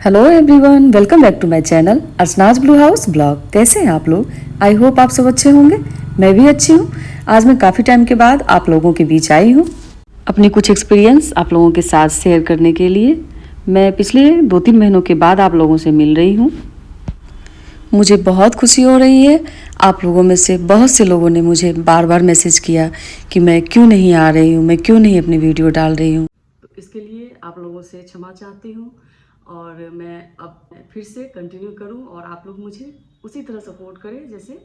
Hello everyone, welcome back to my channel Archana's blue house blog. कैसे हैं आप लोग? आई होप आप सब अच्छे होंगे। मैं भी अच्छी हूँ। आज मैं काफ़ी टाइम के बाद आप लोगों के बीच आई हूँ अपनी कुछ एक्सपीरियंस आप लोगों के साथ शेयर करने के लिए। मैं पिछले 2-3 महीनों के बाद आप लोगों से मिल रही हूँ। मुझे बहुत खुशी हो रही है। आप लोगों में से बहुत से लोगों ने मुझे बार बार मैसेज किया कि मैं क्यों नहीं आ रही हूँ, मैं क्यों नहीं अपनी वीडियो डाल रही हूँ। तो इसके लिए आप लोगों से क्षमा चाहती हूँ और मैं अब फिर से कंटिन्यू करूँ और आप लोग मुझे उसी तरह सपोर्ट करें जैसे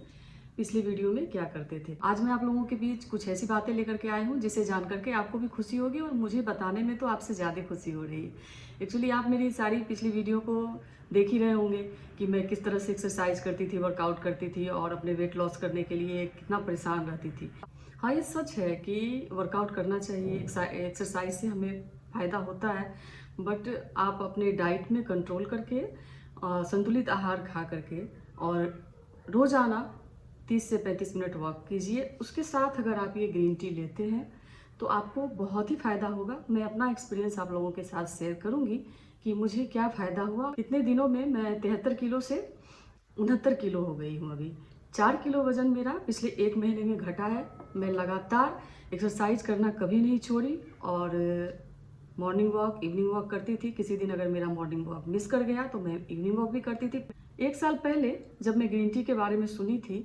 पिछली वीडियो में क्या करते थे। आज मैं आप लोगों के बीच कुछ ऐसी बातें लेकर के आई हूँ जिसे जान करके आपको भी खुशी होगी और मुझे बताने में तो आपसे ज़्यादा खुशी हो रही है। एक्चुअली आप मेरी सारी पिछली वीडियो को देख ही रहे होंगे कि मैं किस तरह से एक्सरसाइज करती थी, वर्कआउट करती थी और अपने वेट लॉस करने के लिए कितना परेशान रहती थी। हाँ, ये सच है कि वर्कआउट करना चाहिए, एक्सरसाइज से हमें फ़ायदा होता है, बट आप अपने डाइट में कंट्रोल करके संतुलित आहार खा करके और रोज़ाना 30 से 35 मिनट वॉक कीजिए। उसके साथ अगर आप ये ग्रीन टी लेते हैं तो आपको बहुत ही फ़ायदा होगा। मैं अपना एक्सपीरियंस आप लोगों के साथ शेयर करूंगी कि मुझे क्या फ़ायदा हुआ। इतने दिनों में मैं 73 किलो से 69 किलो हो गई हूँ। अभी 4 किलो वज़न मेरा पिछले 1 महीने में घटा है। मैं लगातार एक्सरसाइज करना कभी नहीं छोड़ी और मॉर्निंग वॉक, इवनिंग वॉक करती थी। किसी दिन अगर मेरा मॉर्निंग वॉक मिस कर गया तो मैं इवनिंग वॉक भी करती थी। 1 साल पहले जब मैं ग्रीन टी के बारे में सुनी थी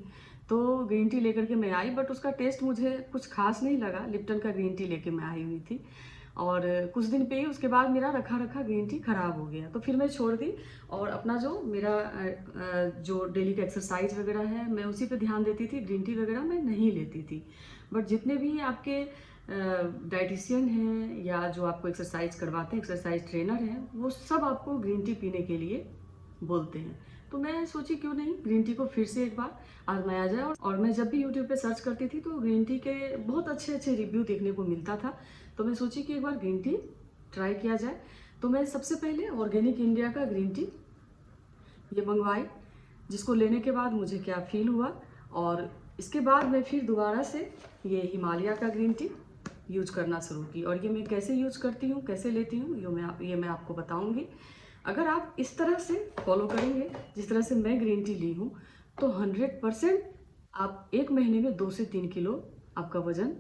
तो ग्रीन टी लेकर के मैं आई, बट उसका टेस्ट मुझे कुछ खास नहीं लगा। लिप्टन का ग्रीन टी लेके मैं आई हुई थी और कुछ दिन पे ही उसके बाद मेरा रखा रखा ग्रीन टी ख़राब हो गया, तो फिर मैं छोड़ दी और अपना जो मेरा जो डेली का एक्सरसाइज वगैरह है मैं उसी पे ध्यान देती थी। ग्रीन टी वगैरह मैं नहीं लेती थी। बट जितने भी आपके डाइटिशियन हैं या जो आपको एक्सरसाइज करवाते हैं, एक्सरसाइज ट्रेनर हैं, वो सब आपको ग्रीन टी पीने के लिए बोलते हैं। तो मैं सोची क्यों नहीं ग्रीन टी को फिर से एक बार आजमाया जाए। और मैं जब भी यूट्यूब पे सर्च करती थी तो ग्रीन टी के बहुत अच्छे अच्छे रिव्यू देखने को मिलता था, तो मैं सोची कि एक बार ग्रीन टी ट्राई किया जाए। तो मैं सबसे पहले ऑर्गेनिक इंडिया का ग्रीन टी ये मंगवाई, जिसको लेने के बाद मुझे क्या फील हुआ। और इसके बाद मैं फिर दोबारा से ये हिमालय का ग्रीन टी यूज करना शुरू की और ये मैं कैसे यूज करती हूँ, कैसे लेती हूँ, ये मैं आपको बताऊँगी। अगर आप इस तरह से फॉलो करेंगे जिस तरह से मैं ग्रीन टी ली हूँ तो 100% आप 1 महीने में 2 से 3 किलो आपका वज़न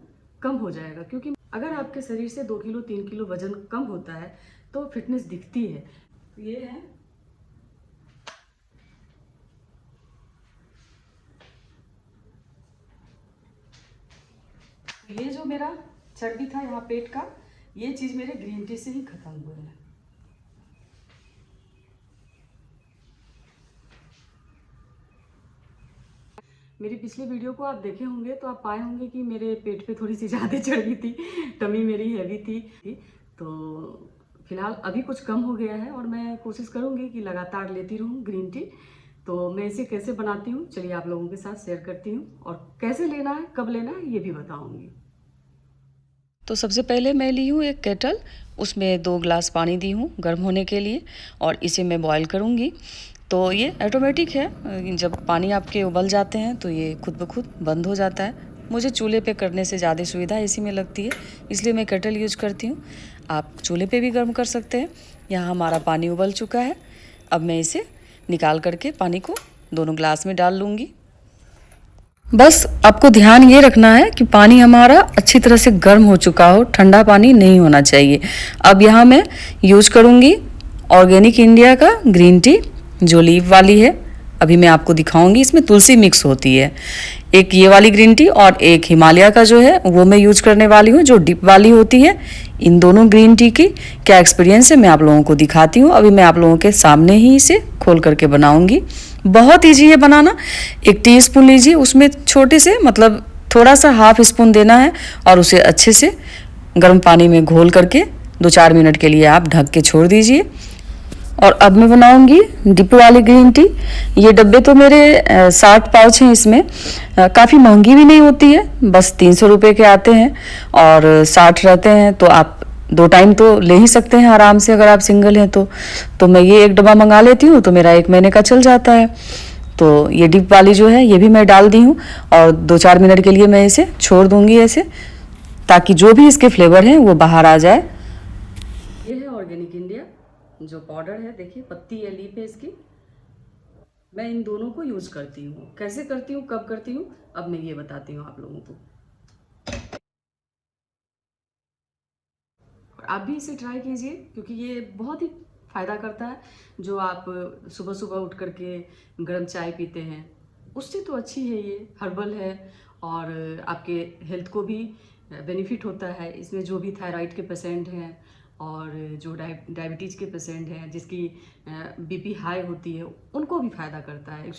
कम हो जाएगा। क्योंकि अगर आपके शरीर से 2 किलो 3 किलो वज़न कम होता है तो फिटनेस दिखती है। ये है ये जो मेरा चर्बी था यहाँ पेट का, ये चीज़ मेरे ग्रीन टी से ही खत्म हुआ है। मेरी पिछली वीडियो को आप देखे होंगे तो आप पाए होंगे कि मेरे पेट पे थोड़ी सी ज़्यादा चर्बी थी, टमी मेरी हैवी थी। तो फिलहाल अभी कुछ कम हो गया है और मैं कोशिश करूँगी कि लगातार लेती रहूँ ग्रीन टी। तो मैं इसे कैसे बनाती हूँ चलिए आप लोगों के साथ शेयर करती हूँ और कैसे लेना है, कब लेना है, ये भी बताऊँगी। तो सबसे पहले मैं ली हूँ एक केटल, उसमें 2 ग्लास पानी दी हूँ गर्म होने के लिए और इसे मैं बॉईल करूँगी। तो ये ऑटोमेटिक है, जब पानी आपके उबल जाते हैं तो ये खुद ब खुद बंद हो जाता है। मुझे चूल्हे पे करने से ज़्यादा सुविधा इसी में लगती है, इसलिए मैं केटल यूज करती हूँ। आप चूल्हे पे भी गर्म कर सकते हैं। यहाँ हमारा पानी उबल चुका है। अब मैं इसे निकाल करके पानी को दोनों ग्लास में डाल लूँगी। बस आपको ध्यान ये रखना है कि पानी हमारा अच्छी तरह से गर्म हो चुका हो, ठंडा पानी नहीं होना चाहिए। अब यहाँ मैं यूज करूँगी ऑर्गेनिक इंडिया का ग्रीन टी जो लीफ वाली है। अभी मैं आपको दिखाऊंगी, इसमें तुलसी मिक्स होती है। एक ये वाली ग्रीन टी और एक हिमालय का जो है वो मैं यूज करने वाली हूँ जो डिप वाली होती है। इन दोनों ग्रीन टी की क्या एक्सपीरियंस है मैं आप लोगों को दिखाती हूँ। अभी मैं आप लोगों के सामने ही इसे खोल करके बनाऊंगी। बहुत ईजी है बनाना। 1 टीस्पून लीजिए, उसमें छोटे से मतलब थोड़ा सा हाफ स्पून देना है और उसे अच्छे से गर्म पानी में घोल करके 2-4 मिनट के लिए आप ढक के छोड़ दीजिए। और अब मैं बनाऊंगी डिप वाली ग्रीन टी। ये डब्बे तो मेरे 60 पाउच हैं। इसमें काफ़ी महंगी भी नहीं होती है, बस 300 रुपये के आते हैं और 60 रहते हैं। तो आप 2 टाइम तो ले ही सकते हैं आराम से अगर आप सिंगल हैं तो मैं ये 1 डब्बा मंगा लेती हूँ तो मेरा 1 महीने का चल जाता है। तो ये डिप वाली जो है ये भी मैं डाल दी हूँ और 2-4 मिनट के लिए मैं इसे छोड़ दूँगी ऐसे, ताकि जो भी इसके फ्लेवर हैं वो बाहर आ जाए। ये है ऑर्गेनिक इंडिया जो पाउडर है, देखिए पत्ती है, लीफ है इसकी, मैं इन दोनों को यूज करती हूँ। कैसे करती हूँ, कब करती हूँ, अब मैं ये बताती हूँ आप लोगों को। और आप भी इसे ट्राई कीजिए क्योंकि ये बहुत ही फ़ायदा करता है। जो आप सुबह सुबह उठ करके गर्म चाय पीते हैं, उससे तो अच्छी है ये, हर्बल है और आपके हेल्थ को भी बेनिफिट होता है। इसमें जो भी थायराइड के पेशेंट हैं और जो डायबिटीज़ के पेशेंट हैं, जिसकी बीपी हाई होती है, उनको भी फ़ायदा करता है।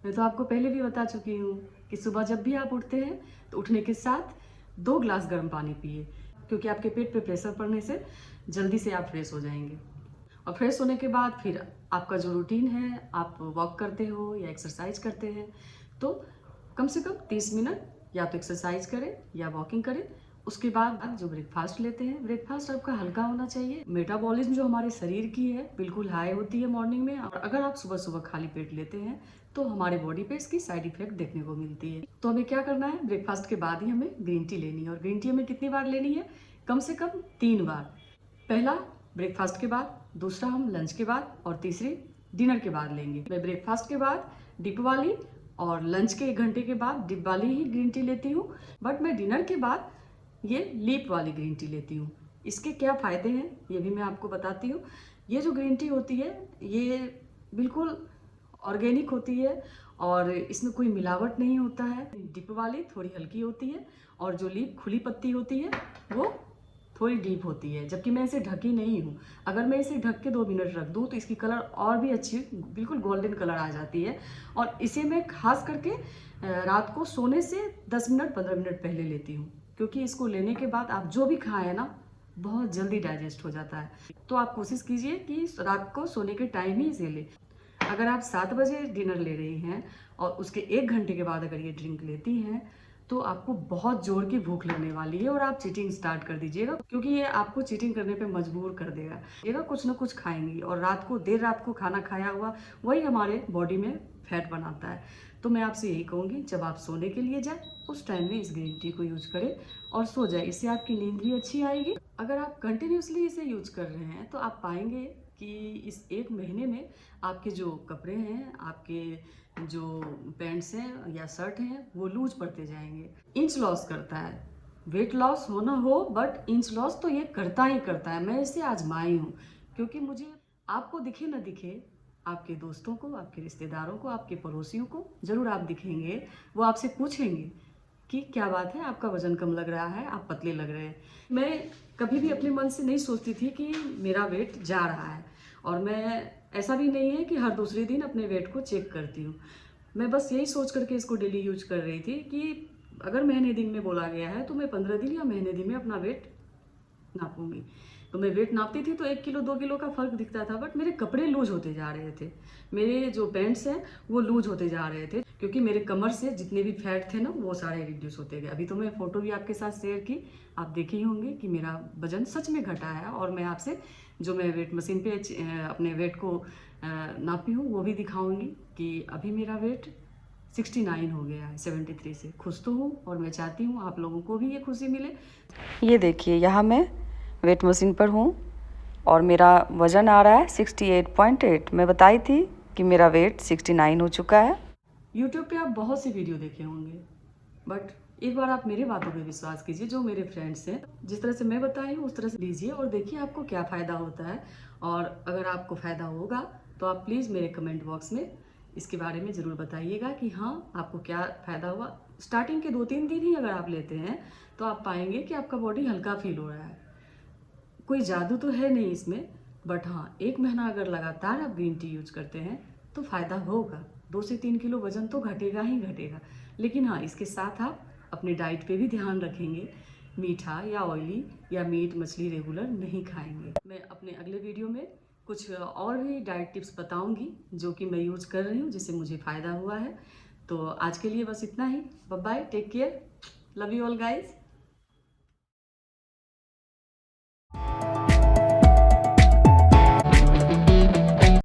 मैं तो आपको पहले भी बता चुकी हूँ कि सुबह जब भी आप उठते हैं तो उठने के साथ 2 ग्लास गर्म पानी पिए, क्योंकि आपके पेट पे प्रेशर पड़ने से जल्दी से आप फ्रेश हो जाएंगे। और फ्रेश होने के बाद फिर आपका जो रूटीन है, आप वॉक करते हो या एक्सरसाइज करते हैं, तो कम से कम 30 मिनट या तो एक्सरसाइज करें या वॉकिंग करें। उसके बाद आप जो ब्रेकफास्ट लेते हैं, ब्रेकफास्ट आपका हल्का होना चाहिए। मेटाबॉलिज्म जो हमारे शरीर की है बिल्कुल हाई होती है मॉर्निंग में, और अगर आप सुबह सुबह खाली पेट लेते हैं तो हमारे बॉडी पे इसकी साइड इफेक्ट देखने को मिलती है। तो हमें क्या करना है, ब्रेकफास्ट के बाद ही हमें ग्रीन टी लेनी है। और ग्रीन टी हमें कितनी बार लेनी है, कम से कम 3 बार। पहला ब्रेकफास्ट के बाद, दूसरा हम लंच के बाद, और तीसरी डिनर के बाद लेंगे। मैं ब्रेकफास्ट के बाद डिप वाली और लंच के 1 घंटे के बाद डिप वाली ही ग्रीन टी लेती हूँ, बट मैं डिनर के बाद ये लीफ वाली ग्रीन टी लेती हूँ। इसके क्या फ़ायदे हैं ये भी मैं आपको बताती हूँ। ये जो ग्रीन टी होती है ये बिल्कुल ऑर्गेनिक होती है और इसमें कोई मिलावट नहीं होता है। डिप वाली थोड़ी हल्की होती है और जो लीफ खुली पत्ती होती है वो थोड़ी डीप होती है, जबकि मैं इसे ढकी नहीं हूँ। अगर मैं इसे ढक के 2 मिनट रख दूँ तो इसकी कलर और भी अच्छी, बिल्कुल गोल्डन कलर आ जाती है। और इसे मैं खास करके रात को सोने से 10 मिनट 15 मिनट पहले लेती हूँ, क्योंकि इसको लेने के बाद आप जो भी खाएं ना, बहुत जल्दी डाइजेस्ट हो जाता है। तो आप कोशिश कीजिए कि रात को सोने के टाइम ही इसे लें। अगर आप 7 बजे डिनर ले रही हैं और उसके 1 घंटे के बाद अगर ये ड्रिंक लेती हैं तो आपको बहुत जोर की भूख लगने वाली है और आप चीटिंग स्टार्ट कर दीजिएगा, क्योंकि ये आपको चीटिंग करने पे मजबूर कर देगा। ये कुछ ना कुछ खाएंगी और रात को देर रात को खाना खाया हुआ वही हमारे बॉडी में फैट बनाता है। तो मैं आपसे यही कहूँगी, जब आप सोने के लिए जाए उस टाइम में इस ग्रीन टी को यूज करें और सो जाए। इससे आपकी नींद भी अच्छी आएगी। अगर आप कंटिन्यूसली इसे यूज कर रहे हैं तो आप पाएंगे कि इस 1 महीने में आपके जो कपड़े हैं, आपके जो पैंट्स हैं या शर्ट हैं, वो लूज पड़ते जाएंगे। इंच लॉस करता है, वेट लॉस हो ना हो, बट इंच लॉस तो ये करता ही करता है। मैं इसे आजमाई हूँ, क्योंकि मुझे, आपको दिखे ना दिखे, आपके दोस्तों को, आपके रिश्तेदारों को, आपके पड़ोसियों को ज़रूर आप दिखेंगे, वो आपसे पूछेंगे कि क्या बात है, आपका वजन कम लग रहा है, आप पतले लग रहे हैं। मैं कभी भी अपने मन से नहीं सोचती थी कि मेरा वेट जा रहा है, और मैं, ऐसा भी नहीं है कि हर दूसरे दिन अपने वेट को चेक करती हूँ। मैं बस यही सोच करके इसको डेली यूज कर रही थी कि अगर महीने दिन में बोला गया है तो मैं 15 दिन या महीने दिन में अपना वेट नापूंगी। तो मैं वेट नापती थी तो 1 किलो 2 किलो का फर्क दिखता था, बट मेरे कपड़े लूज होते जा रहे थे, मेरे जो पैंट्स हैं वो लूज होते जा रहे थे, क्योंकि मेरे कमर से जितने भी फैट थे ना वो सारे रिड्यूस होते गए। अभी तो मैं फोटो भी आपके साथ शेयर की, आप देखे ही होंगे कि मेरा वजन सच में घटा है। और मैं आपसे जो मैं वेट मशीन पे अपने वेट को नापी हूँ वो भी दिखाऊंगी कि अभी मेरा वेट 69 हो गया है 73 से। खुश तो हूँ और मैं चाहती हूँ आप लोगों को भी ये खुशी मिले। ये देखिए, यहाँ मैं वेट मशीन पर हूँ और मेरा वज़न आ रहा है 68.8। मैं बताई थी कि मेरा वेट 69 हो चुका है। यूट्यूब पे आप बहुत सी वीडियो देखे होंगे, बट एक बार आप मेरे बातों पे विश्वास कीजिए। जो मेरे फ्रेंड्स हैं, जिस तरह से मैं बताई हूँ उस तरह से लीजिए और देखिए आपको क्या फ़ायदा होता है। और अगर आपको फ़ायदा होगा तो आप प्लीज़ मेरे कमेंट बॉक्स में इसके बारे में ज़रूर बताइएगा कि हाँ, आपको क्या फ़ायदा हुआ। स्टार्टिंग के 2-3 दिन ही अगर आप लेते हैं तो आप पाएंगे कि आपका बॉडी हल्का फील हो रहा है। कोई जादू तो है नहीं इसमें, बट हाँ, 1 महीना अगर लगातार आप ग्रीन टी यूज करते हैं तो फ़ायदा होगा। 2 से 3 किलो वजन तो घटेगा ही घटेगा। लेकिन हाँ, इसके साथ आप अपने डाइट पे भी ध्यान रखेंगे, मीठा या ऑयली या मीट मछली रेगुलर नहीं खाएंगे। मैं अपने अगले वीडियो में कुछ और भी डाइट टिप्स बताऊंगी जो कि मैं यूज कर रही हूँ, जिससे मुझे फ़ायदा हुआ है। तो आज के लिए बस इतना ही। Bye bye, take care, love you all guys.